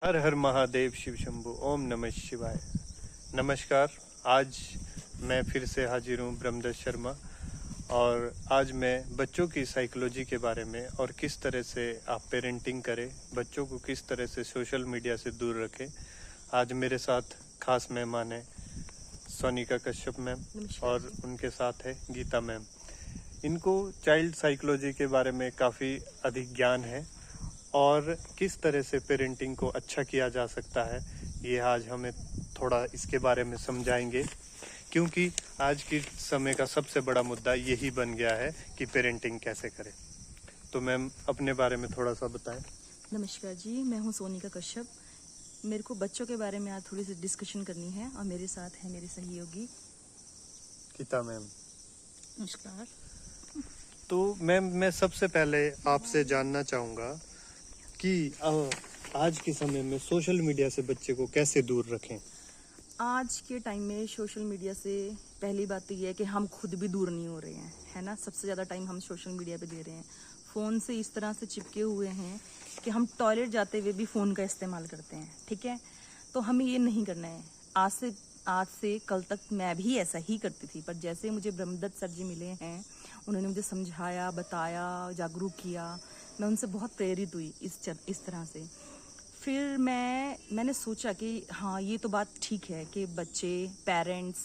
हर हर महादेव शिव शंभु ओम नमः शिवाय। नमस्कार। आज मैं फिर से हाजिर हूँ ब्रह्मदत्त शर्मा और आज मैं बच्चों की साइकोलॉजी के बारे में और किस तरह से आप पेरेंटिंग करें, बच्चों को किस तरह से सोशल मीडिया से दूर रखें। आज मेरे साथ खास मेहमान है सोनिका कश्यप मैम और उनके साथ है गीता मैम। इनको चाइल्ड साइकोलॉजी के बारे में काफ़ी अधिक ज्ञान है और किस तरह से पेरेंटिंग को अच्छा किया जा सकता है, ये आज हमें थोड़ा इसके बारे में समझाएंगे, क्योंकि आज के समय का सबसे बड़ा मुद्दा यही बन गया है कि पेरेंटिंग कैसे करें। तो मैम अपने बारे में थोड़ा सा बताएं। नमस्कार जी, मैं हूँ सोनिका कश्यप। मेरे को बच्चों के बारे में आज थोड़ी सी डिस्कशन करनी है और मेरे साथ है मेरे सहयोगी गीता मैम। नमस्कार। तो मैम मैं सबसे पहले आपसे जानना चाहूँगा कि आज के समय में सोशल मीडिया से बच्चे को कैसे दूर रखें। आज के टाइम में सोशल मीडिया से पहली बात तो ये है कि हम खुद भी दूर नहीं हो रहे हैं, है ना। सबसे ज़्यादा टाइम हम सोशल मीडिया पे दे रहे हैं। फ़ोन से इस तरह से चिपके हुए हैं कि हम टॉयलेट जाते हुए भी फ़ोन का इस्तेमाल करते हैं, ठीक है। तो हमें ये नहीं करना है। आज से कल तक मैं भी ऐसा ही करती थी, पर जैसे मुझे ब्रह्मदत्त सर जी मिले हैं, उन्होंने मुझे समझाया, बताया, जागरूक किया, मैं उनसे बहुत प्रेरित हुई इस तरह से। फिर मैंने सोचा कि हाँ, ये तो बात ठीक है कि बच्चे, पेरेंट्स,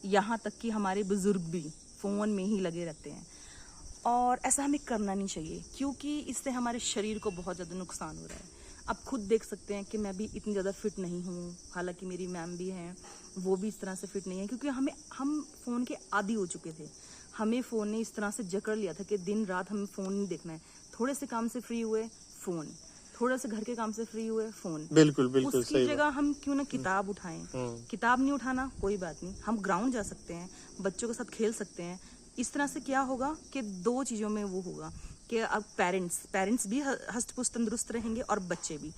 यहाँ तक कि हमारे बुज़ुर्ग भी फ़ोन में ही लगे रहते हैं और ऐसा हमें करना नहीं चाहिए, क्योंकि इससे हमारे शरीर को बहुत ज़्यादा नुकसान हो रहा है। आप खुद देख सकते हैं कि मैं भी इतनी ज़्यादा फिट नहीं हूँ, हालांकि मेरी मैम भी हैं, वो भी इस तरह से फिट नहीं है, क्योंकि हम फ़ोन के आदी हो चुके थे। हमें फ़ोन ने इस तरह से जकड़ लिया था कि दिन रात हमें फ़ोन नहीं देखना है। थोड़े से काम से फ्री हुए फ़ोन, थोड़ा से घर के काम से फ्री हुए फ़ोन। बिल्कुल उसकी जगह हम क्यों ना किताब उठाएं। किताब नहीं उठाना कोई बात नहीं, हम ग्राउंड जा सकते हैं, बच्चों के साथ खेल सकते हैं। इस तरह से क्या होगा कि दो चीज़ों में वो होगा कि अब पेरेंट्स भी हष्ट पुष्ट तंदुरुस्त रहेंगे और बच्चे भी।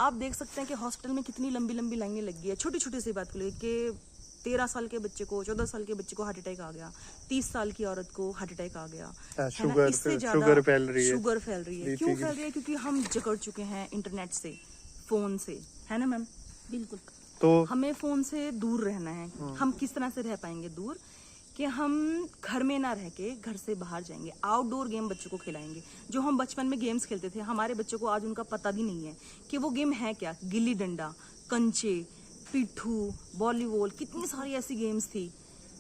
आप देख सकते हैं कि हॉस्पिटल में कितनी लंबी लंबी लाइनें लगी है, छोटी छोटी सी बात को लेकर कि 13 साल के बच्चे को, 14 साल के बच्चे को हार्ट अटैक आ गया, 30 साल की औरत को हार्ट अटैक आ गया, शुगर फैल रही है। क्यों फैल रही है? क्योंकि हम जकड़ चुके हैं इंटरनेट से, फोन से, है ना मैम। बिल्कुल। तो हमें फोन से दूर रहना है। हम किस तरह से रह पाएंगे दूर? कि हम घर में ना रह के घर से बाहर जाएंगे, आउटडोर गेम बच्चों को खिलाएंगे। जो हम बचपन में गेम्स खेलते थे, हमारे बच्चों को आज उनका पता भी नहीं है कि वो गेम है क्या। गिल्ली डंडा, कंचे, पिट्ठू, वॉलीबॉल, कितनी सारी ऐसी गेम्स थी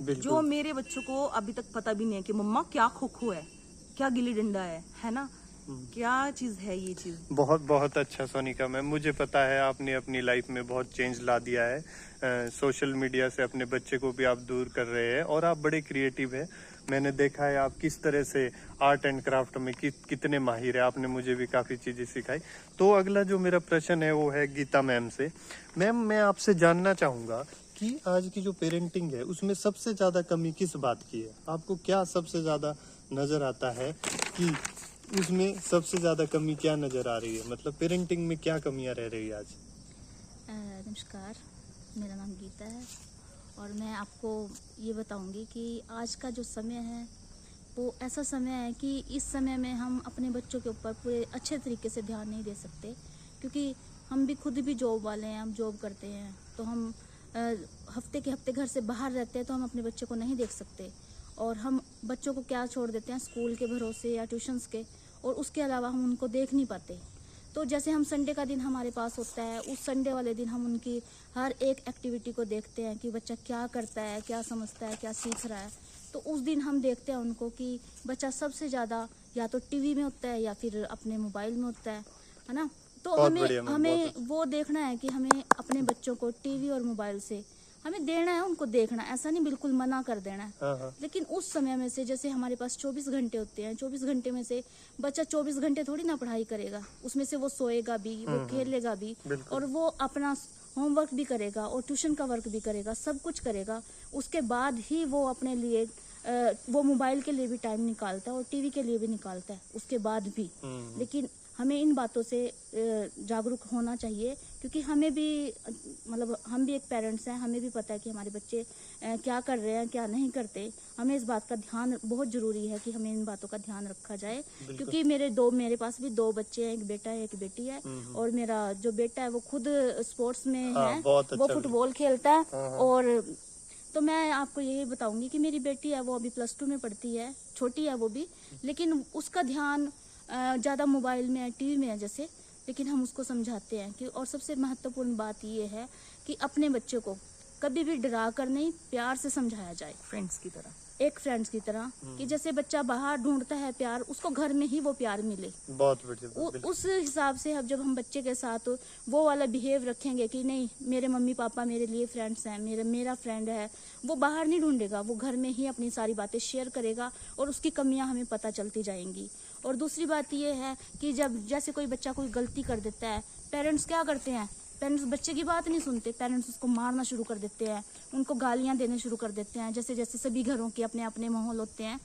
जो मेरे बच्चों को अभी तक पता भी नहीं है कि मम्मा क्या खो खो है, क्या गिल्ली डंडा है ना, क्या चीज है ये चीज। बहुत बहुत अच्छा सोनिका मैम, मुझे पता है आपने अपनी लाइफ में बहुत चेंज ला दिया है। सोशल मीडिया से अपने बच्चे को भी आप दूर कर रहे हैं और आप बड़े क्रिएटिव हैं। मैंने देखा है आप किस तरह से आर्ट एंड क्राफ्ट में कितने माहिर है। आपने मुझे भी काफ़ी चीज़ें सिखाई। तो अगला जो मेरा प्रश्न है वो है गीता मैम से। मैम मैं आपसे जानना चाहूँगा कि आज की जो पेरेंटिंग है उसमें सबसे ज़्यादा कमी किस बात की है? आपको क्या सबसे ज़्यादा नज़र आता है कि उसमें सबसे ज़्यादा कमी क्या नज़र आ रही है? मतलब पेरेंटिंग में क्या कमियाँ रह रही है आज? नमस्कार, मेरा नाम गीता है और मैं आपको ये बताऊंगी कि आज का जो समय है वो ऐसा समय है कि इस समय में हम अपने बच्चों के ऊपर पूरे अच्छे तरीके से ध्यान नहीं दे सकते, क्योंकि हम भी खुद भी जॉब वाले हैं, हम जॉब करते हैं, तो हम हफ्ते के हफ्ते घर से बाहर रहते हैं, तो हम अपने बच्चों को नहीं देख सकते और हम बच्चों को क्या छोड़ देते हैं स्कूल के भरोसे या ट्यूशन्स के, और उसके अलावा हम उनको देख नहीं पाते। तो जैसे हम संडे का दिन हमारे पास होता है, उस संडे वाले दिन हम उनकी हर एक एक्टिविटी को देखते हैं कि बच्चा क्या करता है, क्या समझता है, क्या सीख रहा है। तो उस दिन हम देखते हैं उनको कि बच्चा सबसे ज़्यादा या तो टीवी में होता है या फिर अपने मोबाइल में होता है ना। तो हमें वो देखना है कि हमें अपने बच्चों को टीवी और मोबाइल से हमें देना है, उनको देखना, ऐसा नहीं बिल्कुल मना कर देना है। लेकिन उस समय में से जैसे हमारे पास 24 घंटे होते हैं, 24 घंटे में से बच्चा 24 घंटे थोड़ी ना पढ़ाई करेगा, उसमें से वो सोएगा भी, वो खेलेगा भी और वो अपना होमवर्क भी करेगा और ट्यूशन का वर्क भी करेगा, सब कुछ करेगा। उसके बाद ही वो अपने लिए वो मोबाइल के लिए भी टाइम निकालता है और टीवी के लिए भी निकालता है उसके बाद भी। लेकिन हमें इन बातों से जागरूक होना चाहिए, क्योंकि हमें भी मतलब हम भी एक पेरेंट्स हैं, हमें भी पता है कि हमारे बच्चे क्या कर रहे हैं क्या नहीं करते। हमें इस बात का ध्यान बहुत ज़रूरी है कि हमें इन बातों का ध्यान रखा जाए, क्योंकि मेरे पास भी 2 बच्चे हैं, एक बेटा है एक बेटी है। और मेरा जो बेटा है वो खुद स्पोर्ट्स में है, वो फुटबॉल खेलता है। और तो मैं आपको यही बताऊंगी कि मेरी बेटी है वो अभी +2 में पढ़ती है, छोटी है वो भी, लेकिन उसका ध्यान ज़्यादा मोबाइल में है, टीवी में है जैसे। लेकिन हम उसको समझाते हैं कि, और सबसे महत्वपूर्ण बात ये है कि अपने बच्चे को कभी भी डरा कर नहीं, प्यार से समझाया जाए, फ्रेंड्स की तरह, एक फ्रेंड्स की तरह। कि जैसे बच्चा बाहर ढूंढता है प्यार, उसको घर में ही वो प्यार मिले। बहुत बढ़िया। उस हिसाब से अब जब हम बच्चे के साथ वो वाला बिहेव रखेंगे कि नहीं मेरे मम्मी पापा मेरे लिए फ्रेंड्स हैं, मेरा फ्रेंड है, वो बाहर नहीं ढूंढेगा, वो घर में ही अपनी सारी बातें शेयर करेगा और उसकी कमियां हमें पता चलती जाएंगी। और दूसरी बात ये है कि जब जैसे कोई बच्चा कोई गलती कर देता है, पेरेंट्स क्या करते हैं, पेरेंट्स बच्चे की बात नहीं सुनते, पेरेंट्स उसको मारना शुरू कर देते हैं, उनको गालियां देने शुरू कर देते हैं। जैसे जैसे सभी घरों के अपने अपने माहौल होते हैं,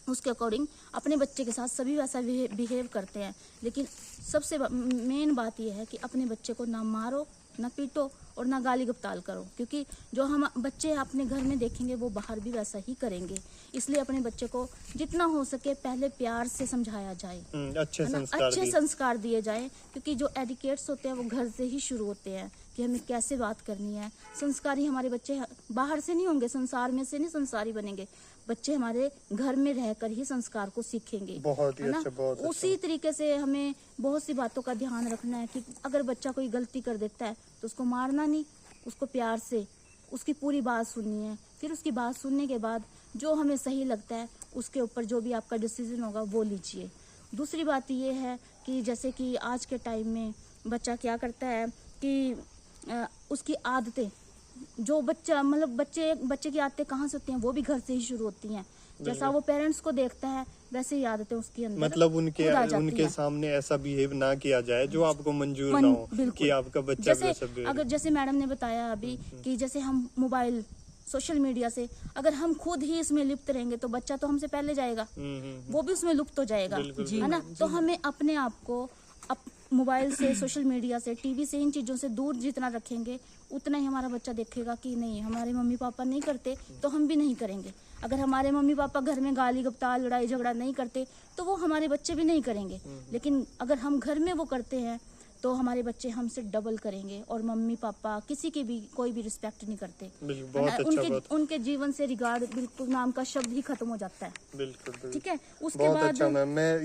उसके अकॉर्डिंग अपने बच्चे के साथ सभी वैसा बिहेव करते हैं। लेकिन सबसे मेन बात यह है कि अपने बच्चे को ना मारो, ना पीटो और ना गाली गप्ताल करो, क्योंकि जो हम बच्चे अपने घर में देखेंगे वो बाहर भी वैसा ही करेंगे। इसलिए अपने बच्चे को जितना हो सके पहले प्यार से समझाया जाए, अच्छे संस्कार दिए जाए, क्योंकि जो एडिकेट्स होते हैं वो घर से ही शुरू होते हैं कि हमें कैसे बात करनी है। संस्कारी हमारे बच्चे बाहर से नहीं होंगे, संसार में से नहीं संस्कारी बनेंगे, बच्चे हमारे घर में रहकर ही संस्कार को सीखेंगे, बहुत ही अच्छा, बहुत उसी तरीके से हमें बहुत सी बातों का ध्यान रखना है कि अगर बच्चा कोई गलती कर देता है तो उसको मारना नहीं, उसको प्यार से उसकी पूरी बात सुननी है। फिर उसकी बात सुनने के बाद जो हमें सही लगता है उसके ऊपर जो भी आपका डिसीजन होगा वो लीजिए। दूसरी बात ये है कि जैसे कि आज के टाइम में बच्चा क्या करता है कि उसकी आदतें, जो बच्चा मतलब बच्चे की आदतें कहाँ से होती हैं, वो भी घर से ही शुरू होती हैं। जैसा वो पेरेंट्स को देखता है वैसे ही आदतें उसके अंदर मतलब उनके सामने ऐसा बिहेव ना किया जाए जो आपको मंजूर ना हो कि आपका बच्चा जैसे मैडम ने बताया अभी कि जैसे हम मोबाइल सोशल मीडिया से अगर हम खुद ही इसमें लिप्त रहेंगे तो बच्चा तो हमसे पहले जाएगा, वो भी उसमें लुप्त हो जाएगा, है ना। तो हमें अपने आप को मोबाइल से, सोशल मीडिया से, टीवी से, इन चीज़ों से दूर जितना रखेंगे उतना ही हमारा बच्चा देखेगा कि नहीं हमारे मम्मी पापा नहीं करते तो हम भी नहीं करेंगे। अगर हमारे मम्मी पापा घर में गाली गप्ताल लड़ाई झगड़ा नहीं करते तो वो हमारे बच्चे भी नहीं करेंगे। लेकिन अगर हम घर में वो करते हैं तो हमारे बच्चे हमसे डबल करेंगे और मम्मी पापा किसी की भी कोई भी रिस्पेक्ट नहीं करते। उनके जीवन से रिगार्ड बिल्कुल नाम का शब्द ही खत्म हो जाता है। बिल्कुल ठीक है। उसके बहुत बाद अच्छा मैम, मैं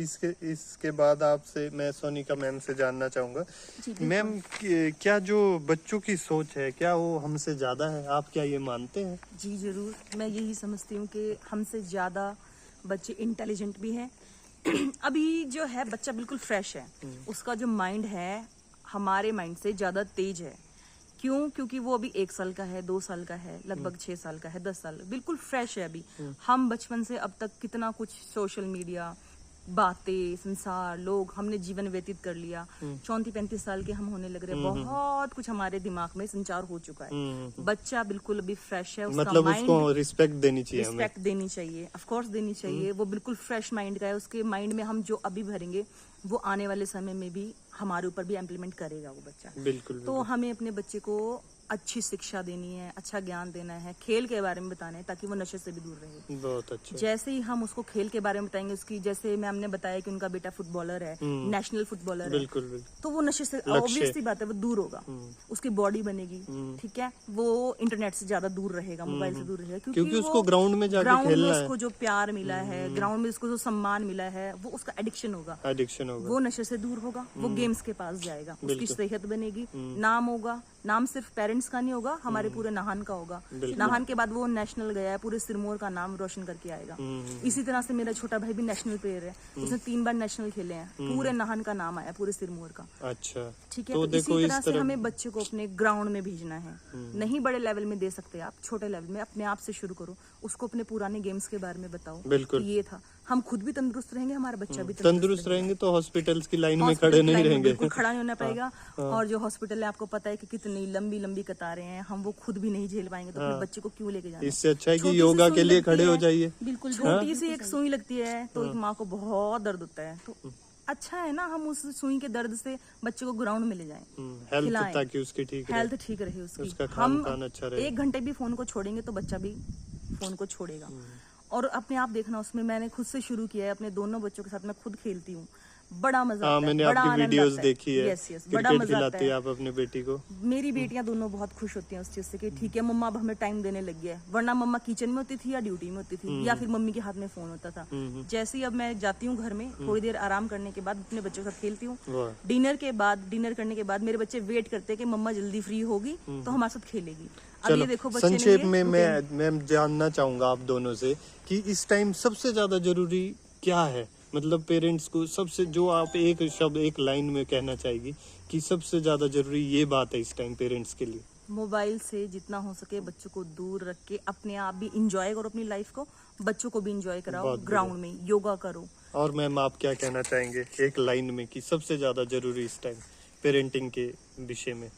इसके बाद आपसे मैं सोनिका मैम से जानना चाहूंगा मैम क्या जो बच्चों की सोच है क्या वो हमसे ज्यादा है, आप क्या ये मानते हैं? जी जरूर, मैं यही समझती हूँ कि हमसे ज़्यादा बच्चे इंटेलिजेंट भी हैं। अभी जो है बच्चा बिल्कुल फ्रेश है, उसका जो माइंड है हमारे माइंड से ज़्यादा तेज है। क्यों? क्योंकि वो अभी 1 साल का है, 2 साल का है, लगभग 6 साल का है, 10 साल, बिल्कुल फ्रेश है अभी। हम बचपन से अब तक कितना कुछ सोशल मीडिया, बातें, संसार, लोग, हमने जीवन व्यतीत कर लिया। 34-35 साल के हम होने लग रहे, बहुत कुछ हमारे दिमाग में संचार हो चुका है। बच्चा बिल्कुल अभी फ्रेश है, उसका मतलब उसको रिस्पेक्ट देनी चाहिए, देनी चाहिए, ऑफ कोर्स देनी चाहिए। वो बिल्कुल फ्रेश माइंड का है, उसके माइंड में हम जो अभी भरेंगे वो आने वाले समय में भी हमारे ऊपर भी इम्प्लीमेंट करेगा वो बच्चा। बिल्कुल। तो हमें अपने बच्चे को अच्छी शिक्षा देनी है, अच्छा ज्ञान देना है, खेल के बारे में बताना है ताकि वो नशे से भी दूर रहे। बहुत अच्छा। जैसे ही हम उसको खेल के बारे में बताएंगे, उसकी जैसे मैम ने बताया कि उनका बेटा फुटबॉलर है, नेशनल फुटबॉलर है, बिल्कुल। तो वो नशे से ऑब्वियस सी बात है वो दूर होगा, उसकी बॉडी बनेगी, ठीक है, वो इंटरनेट से ज्यादा दूर रहेगा, मोबाइल से दूर रहेगा, क्योंकि उसको ग्राउंड में जाके खेलना है, उसको जो प्यार मिला है, ग्राउंड में उसको जो सम्मान मिला है, वो उसका एडिक्शन होगा, वो नशे से दूर होगा, वो गेम्स के पास जाएगा, उसकी सेहत बनेगी, नाम होगा, नाम सिर्फ पेरेंट्स का नहीं होगा, हमारे पूरे नाहन का होगा। नाहन के बाद वो नेशनल गया है, पूरे सिरमौर का नाम रोशन करके आएगा। इसी तरह से मेरा छोटा भाई भी नेशनल प्लेयर है, उसने 3 बार नेशनल खेले हैं, पूरे नाहन का नाम आया, पूरे सिरमौर का। अच्छा, ठीक है। तो इसी तरह से हमें बच्चे को अपने ग्राउंड में भेजना है। नहीं बड़े लेवल में दे सकते आप, छोटे लेवल में अपने आप से शुरू करो, उसको अपने पुराने गेम्स के बारे में बताओ। बिल्कुल। ये था, हम खुद भी तंदुरुस्त रहेंगे, हमारा बच्चा भी तंदुरुस्त रहेंगे तो हॉस्पिटल्स की लाइन में खड़े नहीं रहेंगे, खड़ा नहीं होना पड़ेगा। और जो हॉस्पिटल है आपको पता है कि कितनी लंबी लंबी कतारें हैं, हम वो खुद भी नहीं झेल पाएंगे, तो अपने बच्चे को क्यों लेके जाना। इससे अच्छा है कि योगा के लिए खड़े हो जाइए। बिल्कुल, छोटी सी एक सुई लगती है तो एक माँ को बहुत दर्द होता है, तो अच्छा है ना, हम उस सुई के दर्द से बच्चे को ग्राउंड में ले जाएं, हेल्थ खिलाएं। ताकि उसकी ठीक रहे, हेल्थ ठीक रहे उसकी। उसका हम खान-पान अच्छा रहे। 1 घंटे भी फोन को छोड़ेंगे तो बच्चा भी फोन को छोड़ेगा। और अपने आप देखना, उसमें मैंने खुद से शुरू किया है, अपने दोनों बच्चों के साथ मैं खुद खेलती हूँ, बड़ा मजा आता है, मैंने बड़ा आपकी आनंद वीडियोस आता है। देखी है, यस यस, बड़ा क्रिकेट मजा आता खिलाती है है। आप अपनी बेटी को। मेरी बेटियां दोनों बहुत खुश होती हैं उस चीज से कि ठीक है मम्मा अब हमें टाइम देने लग गया है, वरना मम्मा किचन में होती थी या ड्यूटी में होती थी या फिर मम्मी के हाथ में फोन होता था। जैसे ही अब मैं जाती हूँ घर में, थोड़ी देर आराम करने के बाद अपने बच्चों के साथ खेलती हूँ। वाह। डिनर करने के बाद मेरे बच्चे वेट करते हैं कि मम्मा जल्दी फ्री होगी तो हमारे साथ खेलेगी। अब चलो ये देखो बच्चे ने संक्षेप ये में routine- मैं जानना चाहूंगा आप दोनों से कि इस टाइम सबसे ज्यादा जरूरी क्या है, मतलब पेरेंट्स को सबसे, जो आप एक शब्द एक लाइन में कहना चाहेगी कि सबसे ज्यादा जरूरी ये बात है इस टाइम पेरेंट्स के लिए। मोबाइल से जितना हो सके बच्चों को दूर रख के अपने आप भी इंजॉय करो अपनी लाइफ को, बच्चों को भी इंजॉय कराओ, बहुत ग्राउंड में योगा करो। और मैम आप क्या कहना चाहेंगे एक लाइन में कि सबसे ज्यादा जरूरी इस टाइम पेरेंटिंग के विषय में?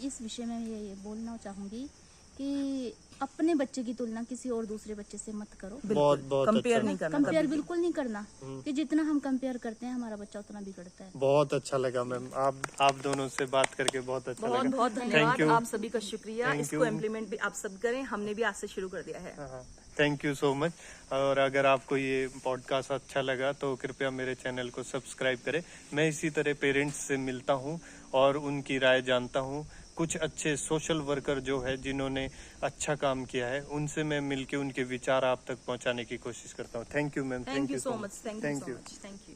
इस विषय में मैं ये बोलना चाहूँगी कि अपने बच्चे की तुलना किसी और दूसरे बच्चे से मत करो। बहुत कंपेयर अच्छा, नहीं करना, कंपेयर कभी भी। बिल्कुल नहीं करना, कि जितना हम कंपेयर करते हैं हमारा बच्चा उतना बिगड़ता है। बहुत अच्छा लगा मैम, आप दोनों से बात करके बहुत अच्छा बहुत लगा। बहुत Thank धन्यवाद, you. आप सभी का शुक्रिया। Thank इसको you. इम्प्लीमेंट भी आप सब करें, हमने भी आज से शुरू कर दिया है। Thank you so much. और अगर आपको ये पॉडकास्ट अच्छा लगा तो कृपया मेरे चैनल को सब्सक्राइब करें। मैं इसी तरह पेरेंट्स से मिलता हूँ और उनकी राय जानता हूँ। कुछ अच्छे सोशल वर्कर जो है जिन्होंने अच्छा काम किया है, उनसे मैं मिलके उनके विचार आप तक पहुँचाने की कोशिश करता हूँ। Thank you ma'am, thank you so much, thank you so much, thank you.